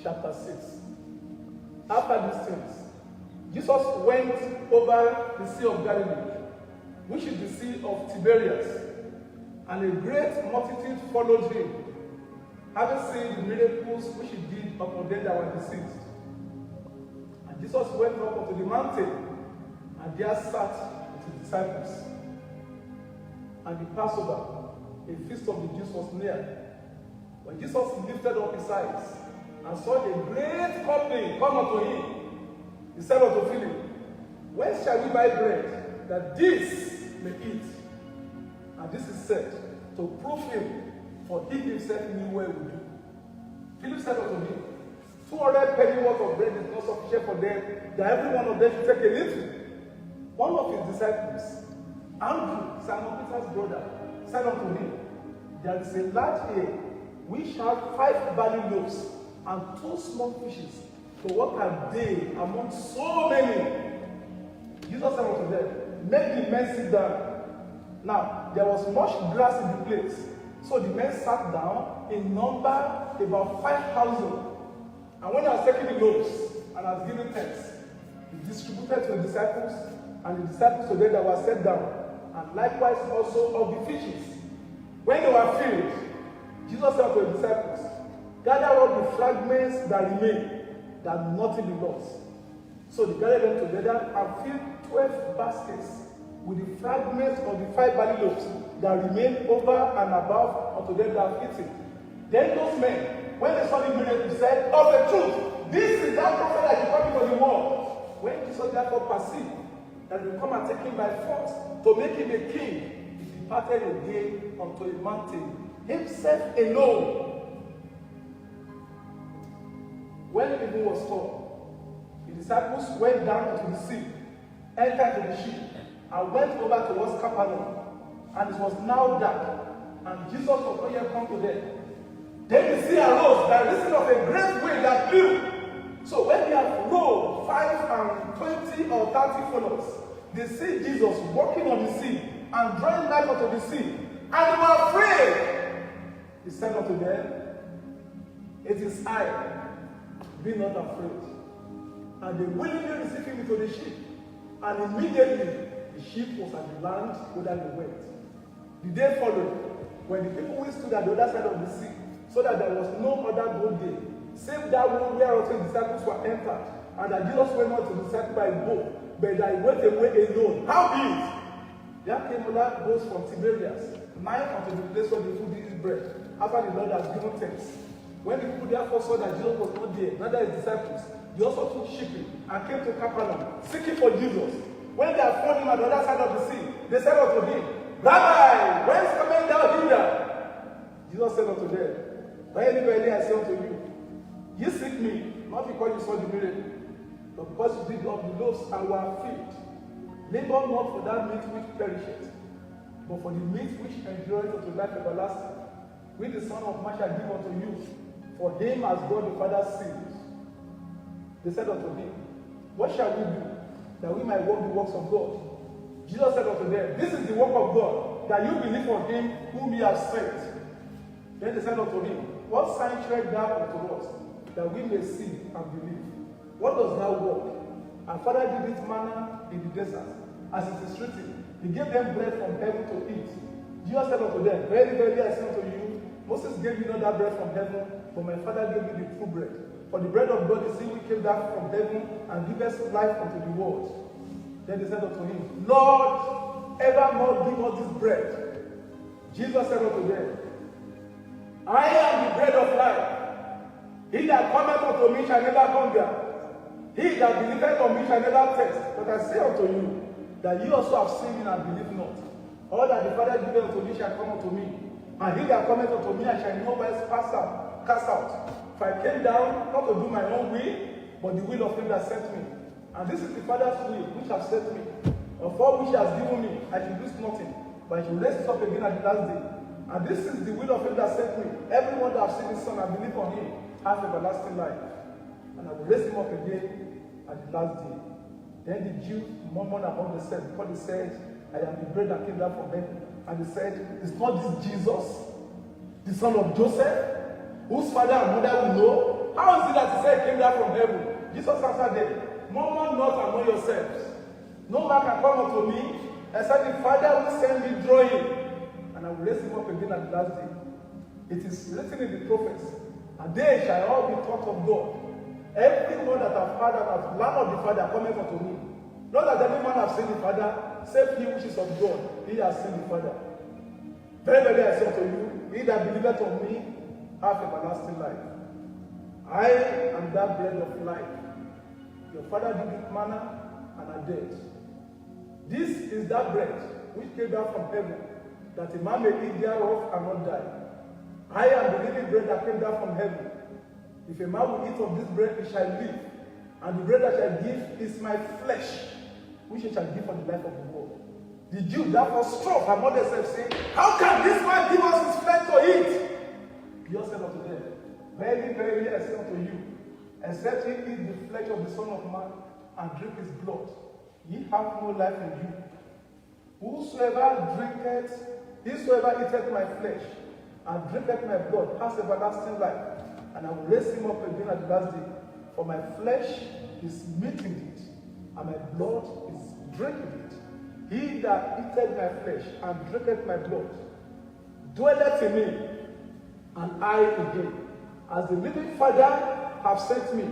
chapter 6. After these things, Jesus went over the Sea of Galilee, which is the Sea of Tiberias, and a great multitude followed him, having seen the miracles which he did upon them that were deceased. And Jesus went up onto the mountain, and there sat with his disciples. And the Passover, a feast of the Jews, was near. When Jesus lifted up his eyes and saw a great company come unto him, he said unto Philip, When shall we buy bread, that this may eat? And this is said to prove him, for he himself knew where he would do. Philip said unto him, 200 penny worth of bread is not sufficient for them, that every one of them should take a little. One of his disciples, Andrew, Simon Peter's brother, said unto him, There is a large here, which have 5 barley loaves and 2 small fishes. So what are they among so many? Jesus said unto them, Make the men sit down. Now, there was much grass in the place. So the men sat down, in number about 5,000. And when he was taking the loaves and was giving thanks, he distributed to the disciples, and the disciples to them that were set down, and likewise also of the fishes. When they were filled, Jesus said to the disciples, Gather up the fragments that remain, that nothing be lost. So they gathered them together and filled 12 baskets with the fragments of the 5 barley loaves that remained over and above unto them that have eaten. Then those men, when they saw the miracle, said, Of the truth, this is that prophet that is coming to the world. When Jesus therefore perceived that they will come and take him by force to make him a king, he departed again unto a mountain, himself alone. When evening was come, the disciples went down into the sea, entered into the ship, and went over towards Capernaum. And it was now dark, and Jesus was not yet come to them. Then the sea arose by reason of a great wind that blew. So when they had rowed 5 and 20 or 30 follows, they see Jesus walking on the sea and drawing life out of the sea, and they were afraid. He said unto them, It is I, be not afraid. And they willingly received him into the ship, and immediately the ship was at the land whither they went. The day followed, when the people stood at the other side of the sea, so that there was no other boat there, save that one whereof the disciples were entered, and that Jesus went not to the disciples by boat, but that he went away alone. Howbeit, there came other boats from Tiberias, nigh unto the place where the food is bread, after the Lord has given thanks. When the people therefore saw that Jesus was not there, neither his disciples, they also took shipping and came to Capernaum, seeking for Jesus. When they had found him at the other side of the sea, they said unto him, Rabbi, whence comest thou hither? Jesus said unto them, Verily, verily, I say unto you, ye seek me, not because you saw the miracle, but because you did of the loaves and were filled. Labor not for that meat which perisheth, but for the meat which endureth unto life everlasting, which the Son of Man shall give unto you. For him has God the Father sealed. They said unto him, What shall we do, that we might work the works of God? Jesus said unto them, This is the work of God, that you believe on him whom he has sent. Then they said unto him, What sign showeth thou unto us, that we may see and believe? What does thou work? Our father did it manna in the desert, as it is written, He gave them bread from heaven to eat. Jesus said unto them, Verily, verily, I say unto you, Moses gave you not that bread from heaven, but my Father gave you the true bread. For the bread of God is he which came down from heaven and giveth life unto the world. Then they said unto him, Lord, evermore give us this bread. Jesus said unto them, I am the bread of life. He that cometh unto me shall never hunger. He that believeth on me shall never thirst. But I say unto you, that ye also have seen me and believe not. All that the Father giveth unto me shall come unto me. And he that cometh unto me, I shall no wise cast out. For I came down not to do my own will, but the will of him that sent me. And this is the Father's will which has sent me. Of all which he has given me, I shall lose nothing, but I shall raise it up again at the last day. And this is the will of him that sent me. Everyone that has seen his Son and believe on him has everlasting life. And I will raise him up again at the last day. Then the Jews murmured among themselves, because they said, I am the bread that came down from heaven. And they said, Is not this Jesus, the son of Joseph, whose father and mother we know? How is it that he said he came down from heaven? Jesus answered them, murmur not among yourselves. No man can come unto me, except the Father will send me draw him, and I will raise him up again at the last day. It is written in the prophets, and they shall all be taught of God. Everyone that have heard and have learned of the Father cometh unto me. Not that every man have seen the Father, save he which is of God, he has seen the Father. Very, very I say unto you, he that believeth on me hath everlasting life. I am that bread of life. Your father did eat manna and are dead. This is that bread which came down from heaven, that a man may eat thereof and not die. I am the living bread that came down from heaven. If a man will eat of this bread, he shall live. And the bread that I shall give is my flesh, which he shall give for the life of the world. The Jews therefore struck among themselves, saying, how can this man give us his flesh to eat? Jesus said unto them, very, very, I say unto you, except ye eat the flesh of the Son of Man and drink his blood, ye have no life in you. Whosoever eateth my flesh and drinketh my blood has everlasting life, and I will raise him up again at the last day. For my flesh is meat indeed, and my blood is drink indeed. He that eateth my flesh and drinketh my blood dwelleth in me, and I in him. As the living Father hath sent me,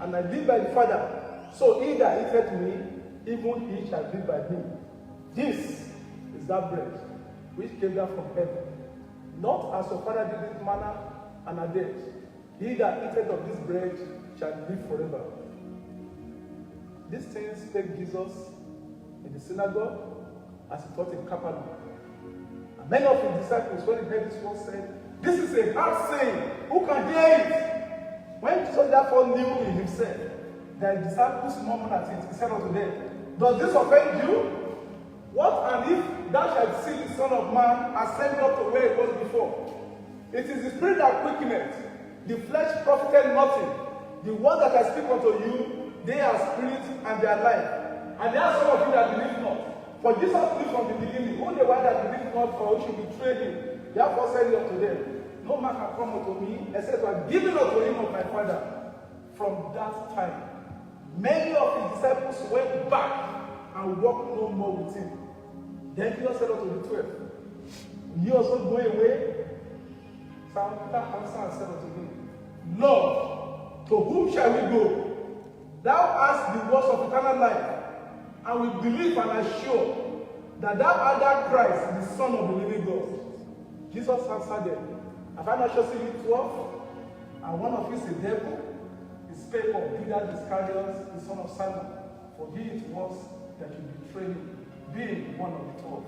and I live by the Father, so he that eateth me, even he shall live by me. This is that bread which came down from heaven, not as your father did eat manna and are dead. He that eateth of this bread shall live forever. These things spake Jesus in the synagogue as he taught in Capernaum. And many of his disciples, when they heard this word, said, this is a hard saying, who can hear it? When Jesus therefore knew in himself that his disciples murmured at it, he said unto them, does this offend you? What and if thou shalt see the Son of Man ascend up to where it was before? It is the Spirit that quickeneth, the flesh profited nothing. The word that I speak unto you, they are spirit and they are life. And there are some of you that believe not. For Jesus knew from the beginning who the one that believed not, for who should betray him. Therefore said he unto them, no man can come unto me, except I have given unto him of my Father. From that time, many of his disciples went back and walked no more with him. Then Jesus said unto the 12, ye also go away? Simon Peter answered and said unto him, Lord, to whom shall we go? Thou hast the words of eternal life, and we believe and are sure that thou art that Christ, the Son of the living God. Jesus answered them, have I not chosen you 12? And one of you is a devil? He spake of Judas Iscariot, the son of Simon, for he it was that you betrayed him, being one of the 12.